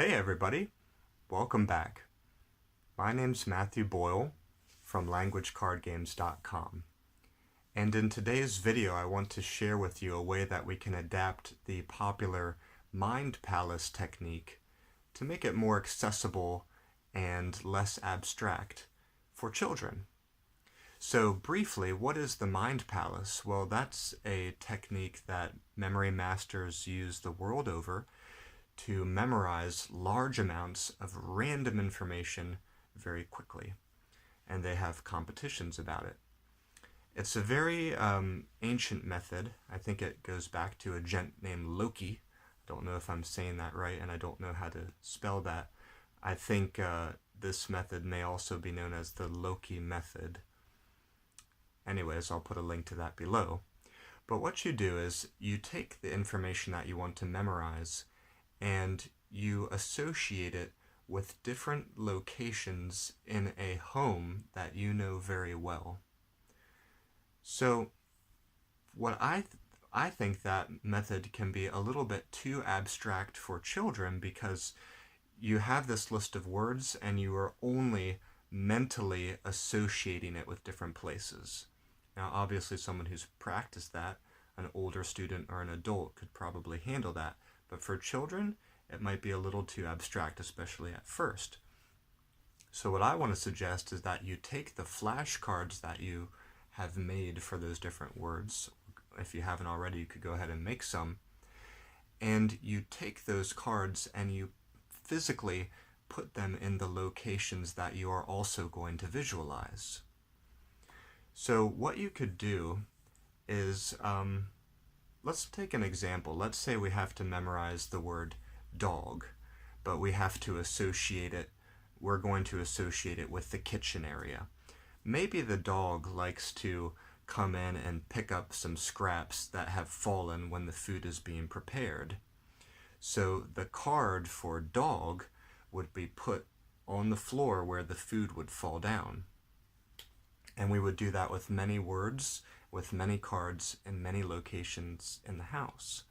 Hey everybody, welcome back. My name's Matthew Boyle from LanguageCardGames.com, and in today's video I want to share with you a way that we can adapt the popular mind palace technique to make it more accessible and less abstract for children. So briefly, what is the mind palace? Well, that's a technique that memory masters use the world over to memorize large amounts of random information very quickly, and they have competitions about it. It's a very ancient method. I think it goes back to a gent named Loki. I don't know if I'm saying that right, and I don't know how to spell that. I think this method may also be known as the Loki method. Anyways, I'll put a link to that below. But what you do is you take the information that you want to memorize and you associate it with different locations in a home that you know very well. So what I think that method can be a little bit too abstract for children, because you have this list of words and you are only mentally associating it with different places. Now obviously someone who's practiced that, an older student or an adult, could probably handle that. But for children, it might be a little too abstract, especially at first. So what I want to suggest is that you take the flashcards that you have made for those different words. If you haven't already, you could go ahead and make some. And you take those cards and you physically put them in the locations that you are also going to visualize. So what you could do is, let's take an example. Let's say we have to memorize the word dog, but we have to associate it, we're going to associate it with the kitchen area. Maybe the dog likes to come in and pick up some scraps that have fallen when the food is being prepared. So the card for dog would be put on the floor where the food would fall down. And we would do that with many words, with many cards in many locations in the house.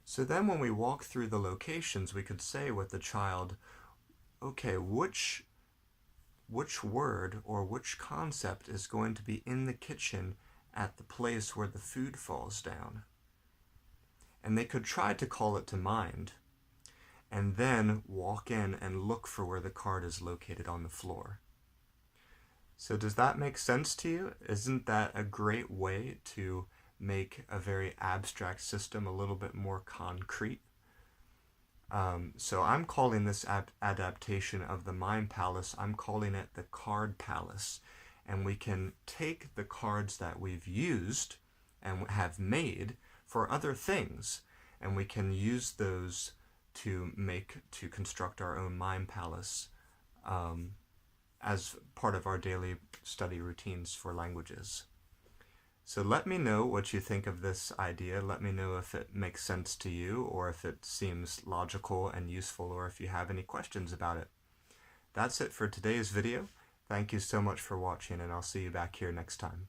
So then when we walk through the locations, we could say with the child, okay, which word or which concept is going to be in the kitchen at the place where the food falls down? And they could try to call it to mind, and then walk in and look for where the card is located on the floor. So does that make sense to you? Isn't that a great way to make a very abstract system a little bit more concrete? So I'm calling this adaptation of the mind palace, I'm calling it the card palace. And we can take the cards that we've used and have made for other things, and we can use those to construct our own mind palace as part of our daily study routines for languages. So let me know what you think of this idea. Let me know if it makes sense to you, or if it seems logical and useful, or if you have any questions about it. That's it for today's video. Thank you so much for watching, and I'll see you back here next time.